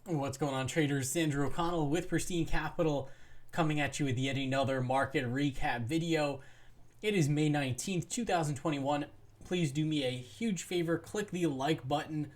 What's going on, traders? Andrew O'Connell with Pristine Capital coming at you with yet another market recap video. It is May 19th, 2021. Please do me a huge favor. Click the like button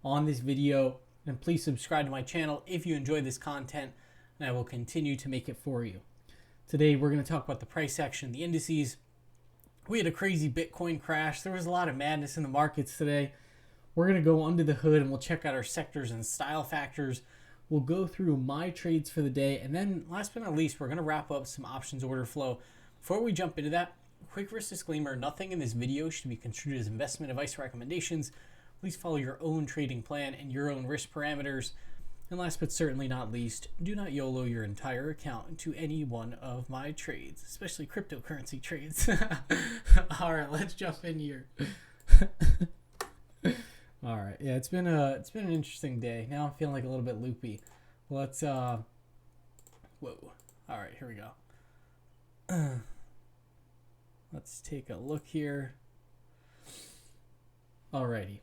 on this video and please subscribe to my channel if you enjoy this content, and I will continue to make it for you. Today, we're going to talk about the price action, the indices. We had a crazy Bitcoin crash. There was a lot of madness in the markets today. We're going to go under the hood and we'll check out our sectors and style factors. We'll go through my trades for the day. And then last but not least, we're going to wrap up some options order flow. Before we jump into that, quick risk disclaimer, nothing in this video should be construed as investment advice or recommendations. Please follow your own trading plan and your own risk parameters. And last but certainly not least, do not YOLO your entire account into any one of my trades, especially cryptocurrency trades. All right, let's jump in here. All right, yeah, it's been an interesting day. Now I'm feeling like a little bit loopy. Let's whoa. All right, here we go. Let's take a look here. Alrighty.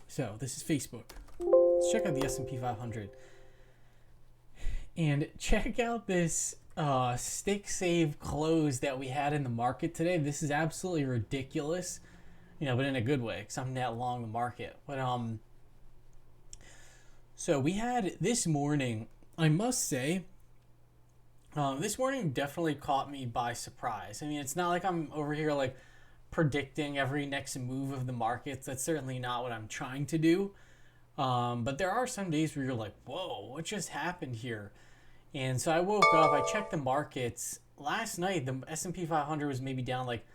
So this is Facebook. Let's check out the S&P 500 and check out this stick save close that we had in the market today. This is absolutely ridiculous. But in a good way, because I'm net long the market. But so we had this morning, I must say, this morning definitely caught me by surprise. I mean, it's not like I'm over here like predicting every next move of the markets. That's certainly not what I'm trying to do. But there are some days where you're like, whoa, what just happened here? And so I woke up, I checked the markets. Last night, the S&P 500 was maybe down like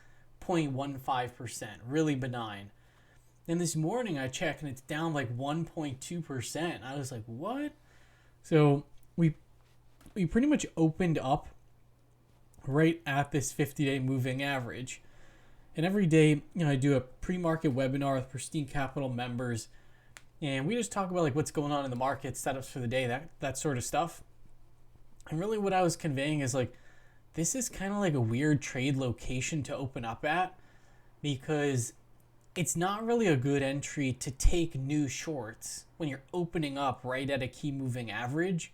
0.15%, really benign. Then this morning I checked and it's down like 1.2%. I was like, what? So we pretty much opened up right at this 50-day moving average. And every day, I do a pre-market webinar with Pristine Capital members, and we just talk about like what's going on in the market, setups for the day, that sort of stuff. And really what I was conveying is like, this is kind of like a weird trade location to open up at, because it's not really a good entry to take new shorts when you're opening up right at a key moving average.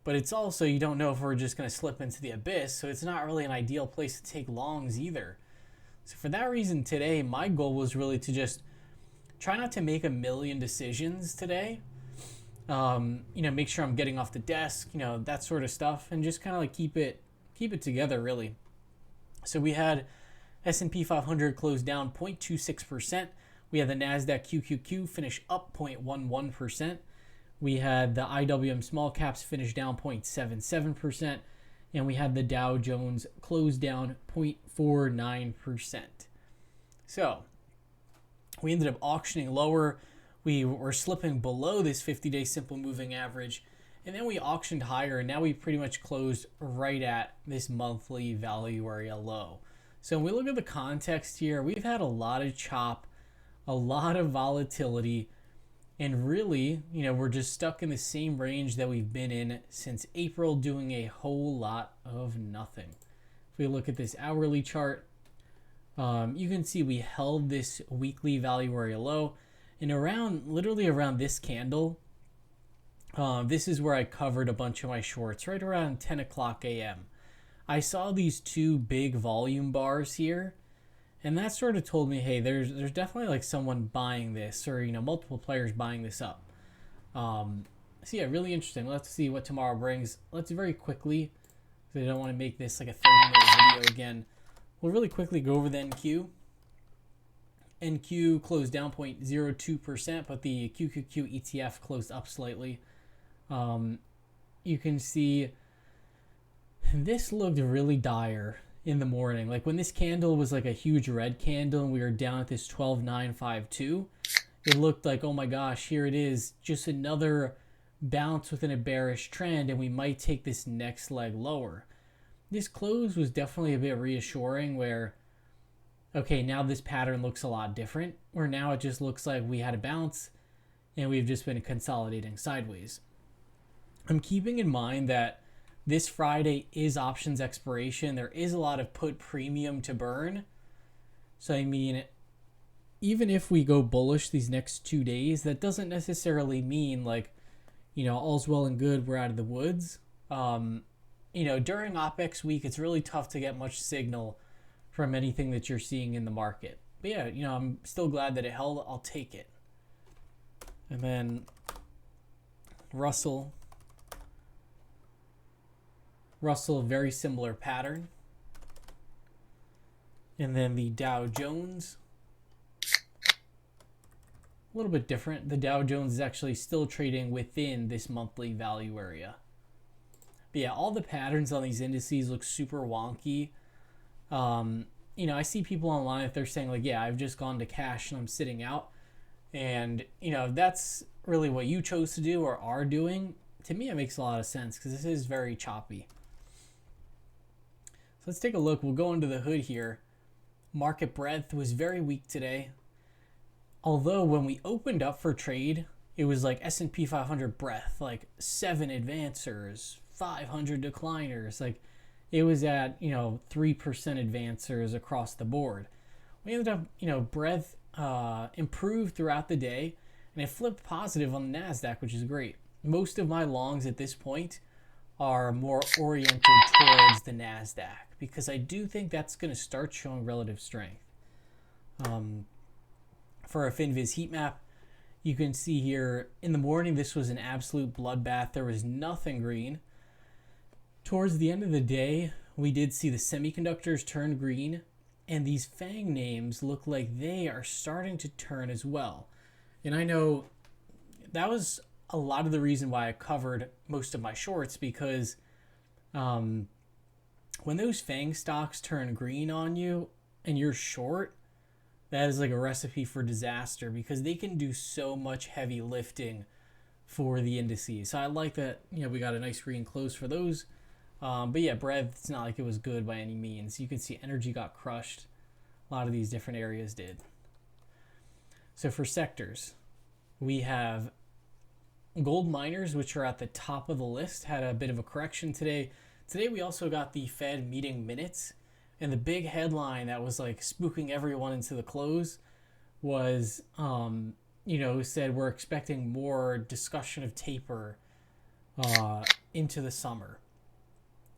But it's also, you don't know if we're just going to slip into the abyss, so it's not really an ideal place to take longs either. So for that reason today, my goal was really to just try not to make a million decisions today. Make sure I'm getting off the desk, that sort of stuff, and just kind of like keep it together, really. So we had S&P 500 close down 0.26%. We had the NASDAQ QQQ finish up 0.11%. We had the IWM small caps finish down 0.77%. And we had the Dow Jones close down 0.49%. So we ended up auctioning lower. We were slipping below this 50-day simple moving average. And then we auctioned higher, and now we pretty much closed right at this monthly value area low. So when we look at the context here, we've had a lot of chop, a lot of volatility, and really, we're just stuck in the same range that we've been in since April, doing a whole lot of nothing. If we look at this hourly chart, you can see we held this weekly value area low, and literally around this candle, this is where I covered a bunch of my shorts right around 10 o'clock a.m. I saw these two big volume bars here, and that sort of told me, hey, there's definitely like someone buying this, or multiple players buying this up. So yeah, really interesting. Let's see what tomorrow brings. Let's very quickly, because I don't want to make this like a 30-minute video again. We'll really quickly go over the NQ. NQ closed down 0.02%, but the QQQ ETF closed up slightly. You can see this looked really dire in the morning. Like when this candle was like a huge red candle and we were down at this 12,952, it looked like, oh my gosh, here it is, just another bounce within a bearish trend, and we might take this next leg lower. This close was definitely a bit reassuring, where okay, now this pattern looks a lot different, where now it just looks like we had a bounce and we've just been consolidating sideways. I'm keeping in mind that this Friday is options expiration. There is a lot of put premium to burn. So I mean, even if we go bullish these next 2 days, that doesn't necessarily mean like, all's well and good, we're out of the woods. During OPEX week, it's really tough to get much signal from anything that you're seeing in the market. But yeah, I'm still glad that it held. I'll take it. And then Russell, very similar pattern. And then the Dow Jones, a little bit different. The Dow Jones is actually still trading within this monthly value area. But yeah, all the patterns on these indices look super wonky. I see people online if they're saying like, yeah, I've just gone to cash and I'm sitting out. And, if that's really what you chose to do or are doing, to me, it makes a lot of sense because this is very choppy. So let's take a look. We'll go into the hood here. Market breadth was very weak today. Although when we opened up for trade, it was like S&P 500 breadth, like 7 advancers, 500 decliners. Like it was at, 3% advancers across the board. We ended up, breadth improved throughout the day, and it flipped positive on the NASDAQ, which is great. Most of my longs at this point are more oriented towards the NASDAQ because I do think that's going to start showing relative strength. For a FinViz heat map, you can see here in the morning this was an absolute bloodbath. There was nothing green. Towards the end of the day, we did see the semiconductors turn green, and these FANG names look like they are starting to turn as well. And I know that was a lot of the reason why I covered most of my shorts, because when those FANG stocks turn green on you and you're short, that is like a recipe for disaster because they can do so much heavy lifting for the indices. So I like that, we got a nice green close for those. But yeah, breadth, it's not like it was good by any means. You can see energy got crushed. A lot of these different areas did. So for sectors, we have gold miners, which are at the top of the list, had a bit of a correction today. Today we also got the Fed meeting minutes, and the big headline that was like spooking everyone into the close was, said we're expecting more discussion of taper into the summer,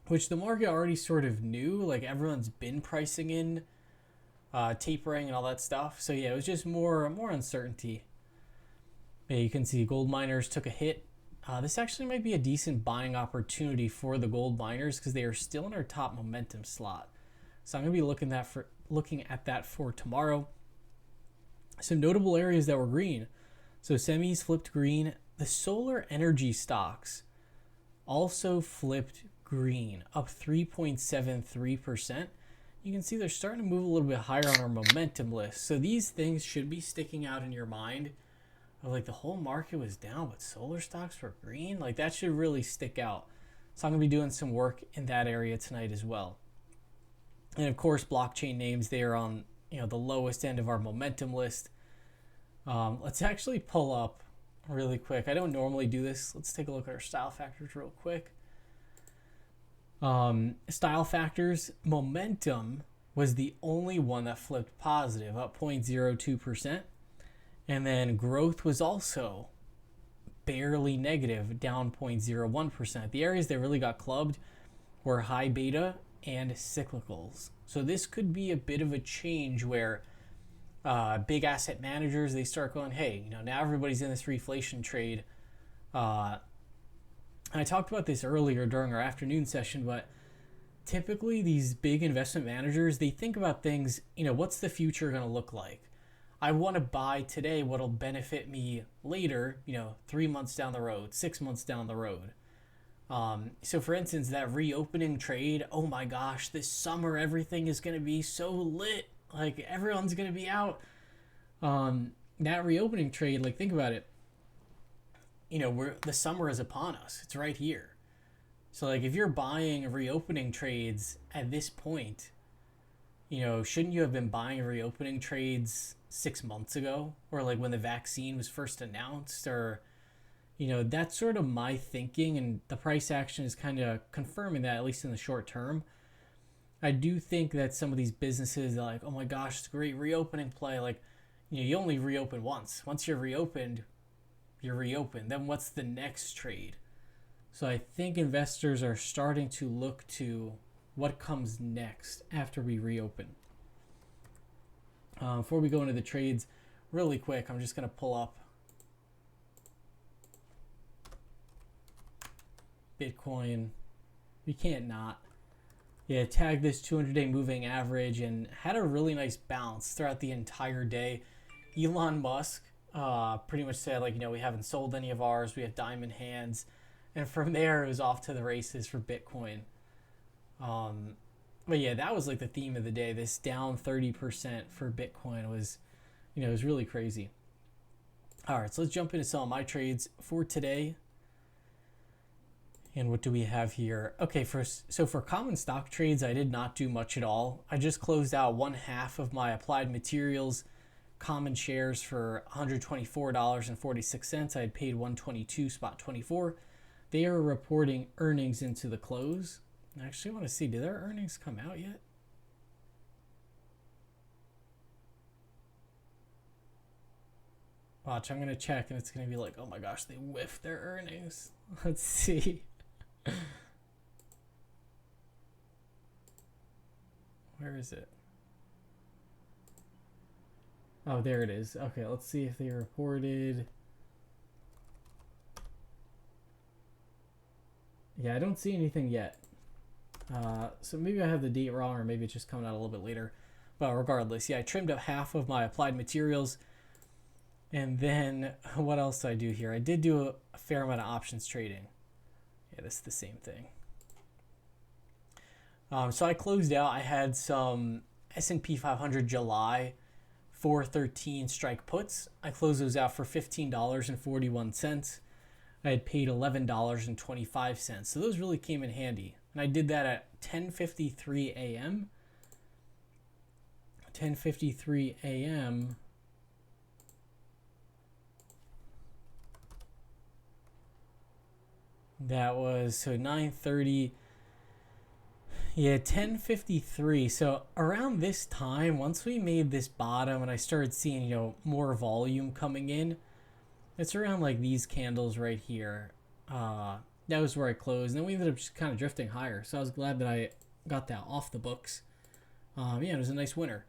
which the market already sort of knew. Like everyone's been pricing in tapering and all that stuff. So yeah, it was just more uncertainty. Yeah, you can see gold miners took a hit. This actually might be a decent buying opportunity for the gold miners because they are still in our top momentum slot. So I'm going to be looking at that for tomorrow. Some notable areas that were green. So semis flipped green. The solar energy stocks also flipped green, up 3.73%. You can see they're starting to move a little bit higher on our momentum list. So these things should be sticking out in your mind of like the whole market was down, but solar stocks were green. Like that should really stick out. So I'm going to be doing some work in that area tonight as well. And of course, blockchain names, they are on the lowest end of our momentum list. Let's actually pull up really quick. I don't normally do this. Let's take a look at our style factors real quick. Style factors, momentum was the only one that flipped positive, up 0.02%. And then growth was also barely negative, down 0.01%. The areas that really got clubbed were high beta and cyclicals. So this could be a bit of a change where big asset managers, they start going, hey, now everybody's in this reflation trade. And I talked about this earlier during our afternoon session, but typically these big investment managers, they think about things, what's the future going to look like? I want to buy today what'll benefit me later, 3 months down the road, 6 months down the road. So for instance, that reopening trade, oh my gosh, this summer everything is going to be so lit. Like everyone's going to be out. That reopening trade, like think about it. The summer is upon us. It's right here. So like if you're buying reopening trades at this point, shouldn't you have been buying reopening trades 6 months ago, or like when the vaccine was first announced, or that's sort of my thinking, and the price action is kind of confirming that, at least in the short term. I do think that some of these businesses are like, oh my gosh, it's a great reopening play. Like, you only reopen once. Once you're reopened, you're reopened. Then what's the next trade? So I think investors are starting to look to what comes next after we reopen. Before we go into the trades, really quick, I'm just going to pull up Bitcoin. We can't not. Yeah, tagged this 200-day moving average and had a really nice bounce throughout the entire day. Elon Musk pretty much said, like, we haven't sold any of ours. We have diamond hands. And from there, it was off to the races for Bitcoin. But yeah, that was like the theme of the day. This down 30% for Bitcoin was, it was really crazy. All right, so let's jump into some of my trades for today. And what do we have here? Okay, so for common stock trades, I did not do much at all. I just closed out 1/2 of my Applied Materials common shares for $124.46. I had paid $122.24. They are reporting earnings into the close. I actually want to see, did their earnings come out yet? Watch, I'm going to check and it's going to be like, oh my gosh, they whiffed their earnings. Let's see. Where is it? Oh, there it is. Okay, let's see if they reported. Yeah, I don't see anything yet. So maybe I have the date wrong, or maybe it's just coming out a little bit later. But regardless, yeah, I trimmed up 1/2 of my Applied Materials. And then what else did I do here? I did do a fair amount of options trading. Yeah, this is the same thing. So I closed out. I had some S&P 500 July 413 strike puts. I closed those out for $15.41. I had paid $11.25. So those really came in handy. And I did that at 10:53 a.m. 10:53 a.m. That was, so 9:30. Yeah, 10:53. So around this time, once we made this bottom and I started seeing, more volume coming in, it's around like these candles right here. That was where I closed. And then we ended up just kind of drifting higher. So I was glad that I got that off the books. Yeah, it was a nice winner.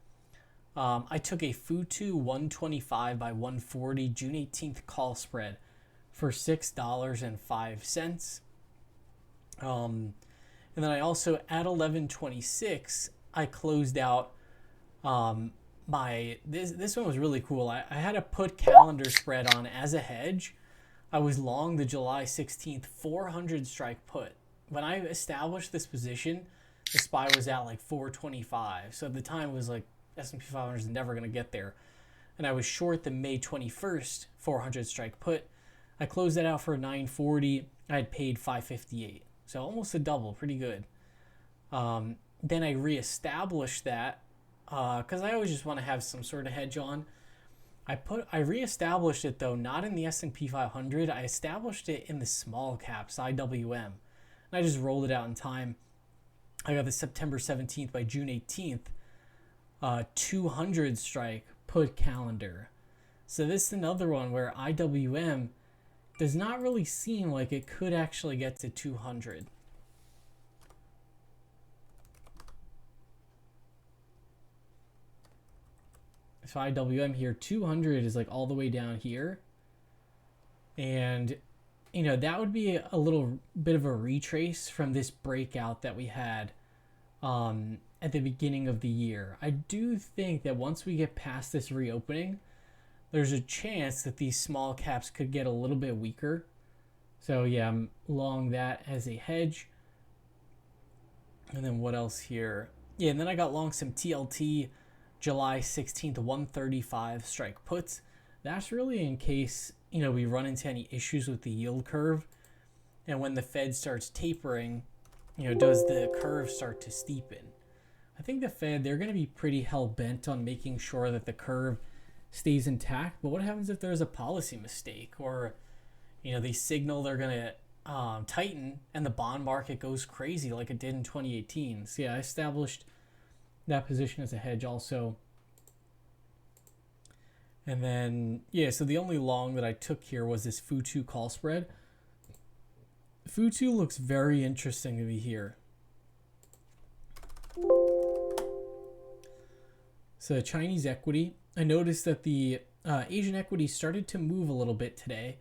I took a Futu 125 by 140 June 18th call spread for $6.05. And then I also, at 11:26, I closed out this one was really cool. I had a put calendar spread on as a hedge. I was long the July 16th 400 strike put. When I established this position, the SPY was at like 425. So at the time it was like S&P 500 is never going to get there. And I was short the May 21st 400 strike put. I closed that out for 940. I had paid 558. So almost a double, pretty good. Then I reestablished that because I always just want to have some sort of hedge on. I reestablished it though, not in the S&P 500. I established it in the small caps, IWM. And I just rolled it out in time. I got the September 17th by June 18th 200 strike put calendar. So this is another one where IWM does not really seem like it could actually get to 200. So IWM here, 200 is like all the way down here. And, that would be a little bit of a retrace from this breakout that we had at the beginning of the year. I do think that once we get past this reopening, there's a chance that these small caps could get a little bit weaker. So yeah, I'm long that as a hedge. And then what else here? Yeah, and then I got long some TLT July 16th 135 strike puts. That's really in case, we run into any issues with the yield curve. And when the Fed starts tapering, does the curve start to steepen? I think the Fed, they're going to be pretty hell-bent on making sure that the curve stays intact. But what happens if there's a policy mistake or, they signal they're going to tighten and the bond market goes crazy like it did in 2018? So yeah, I established that position as a hedge also. And then, yeah, so the only long that I took here was this Futu call spread. Futu looks very interesting to me here. So Chinese equity, I noticed that the Asian equity started to move a little bit today.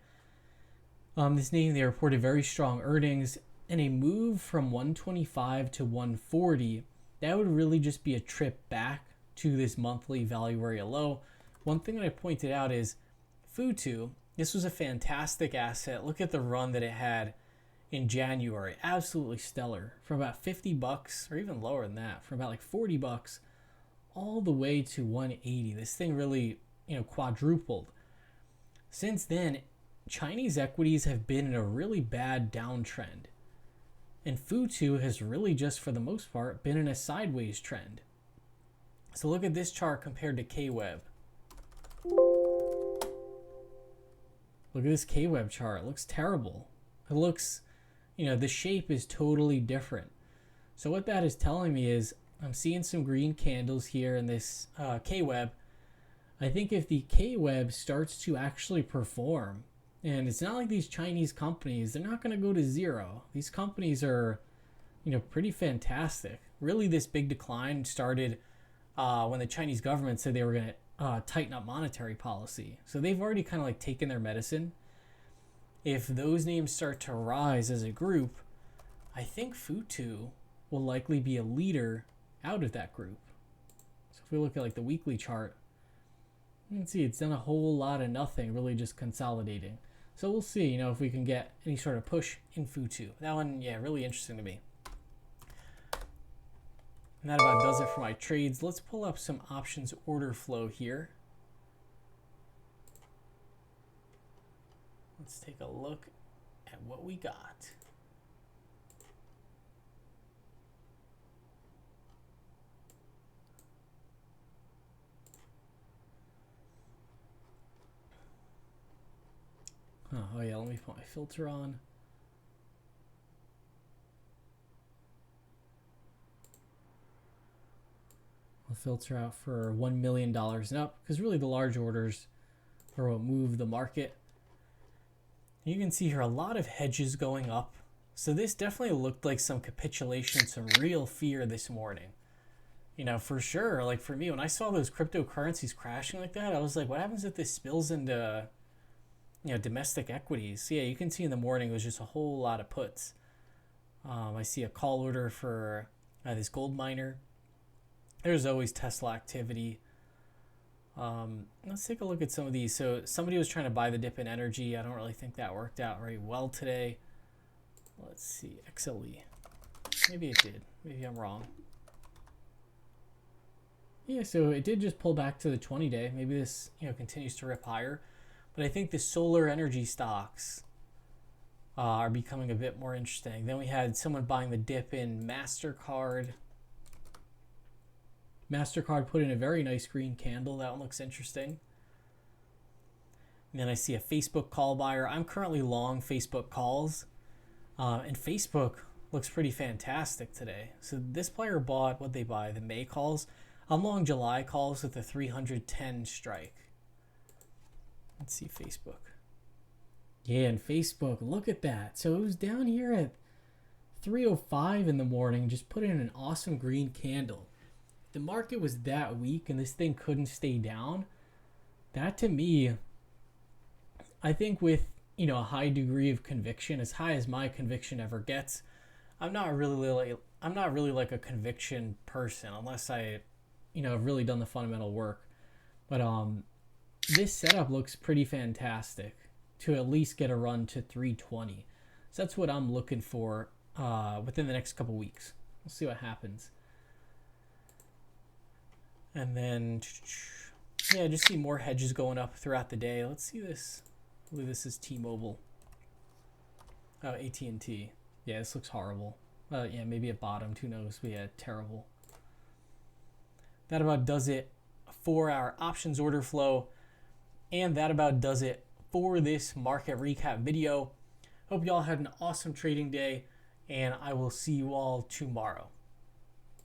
This name, they reported very strong earnings, and a move from 125 to 140, that would really just be a trip back to this monthly value area low. One thing that I pointed out is Futu, this was a fantastic asset. Look at the run that it had in January. Absolutely stellar. From about $50, or even lower than that, from about like $40 all the way to 180. This thing really, quadrupled. Since then, Chinese equities have been in a really bad downtrend. And Futu has really just, for the most part, been in a sideways trend. So look at this chart compared to K-Web. Look at this K-Web chart. It looks terrible. It looks, the shape is totally different. So what that is telling me is I'm seeing some green candles here in this K-Web. I think if the K-Web starts to actually perform, and it's not like these Chinese companies, they're not going to go to zero. These companies are, pretty fantastic. Really, this big decline started when the Chinese government said they were going to tighten up monetary policy. So they've already kind of like taken their medicine. If those names start to rise as a group, I think Futu will likely be a leader out of that group. So if we look at like the weekly chart, you can see it's done a whole lot of nothing, really just consolidating. So we'll see, if we can get any sort of push in Futu. That one, yeah, really interesting to me. And that about does it for my trades. Let's pull up some options order flow here. Let's take a look at what we got. Oh yeah, let me put my filter on. I'll filter out for $1 million and up, because really the large orders are what move the market. You can see here a lot of hedges going up. So this definitely looked like some capitulation, some real fear this morning. For sure, like for me, when I saw those cryptocurrencies crashing like that, I was like, what happens if this spills into domestic equities? So yeah, you can see in the morning it was just a whole lot of puts. I see a call order for this gold miner. There's always Tesla activity. Let's take a look at some of these. So somebody was trying to buy the dip in energy. I don't really think that worked out very well today. Let's see, XLE. Maybe it did. Maybe I'm wrong. Yeah, so it did just pull back to the 20-day. Maybe this continues to rip higher. But I think the solar energy stocks are becoming a bit more interesting. Then we had someone buying the dip in MasterCard. MasterCard put in a very nice green candle. That one looks interesting. And then I see a Facebook call buyer. I'm currently long Facebook calls. And Facebook looks pretty fantastic today. So this player bought, what they buy, the May calls. I'm long July calls with a 310 strike. Let's see Facebook. Yeah, and Facebook, look at that. So it was down here at 3:05 in the morning, just put in an awesome green candle. The market was that weak and this thing couldn't stay down. That to me, I think with, a high degree of conviction, as high as my conviction ever gets, I'm not really like a conviction person unless I, have really done the fundamental work. But this setup looks pretty fantastic to at least get a run to 320. So that's what I'm looking for within the next couple weeks. We'll see what happens. And then, yeah, just see more hedges going up throughout the day. Let's see this. I believe this is T-Mobile. Oh, AT&T. Yeah, this looks horrible. Yeah, maybe it bottomed. Who knows? But yeah, terrible. That about does it for our options order flow. And that about does it for this market recap video. Hope y'all had an awesome trading day, and I will see you all tomorrow.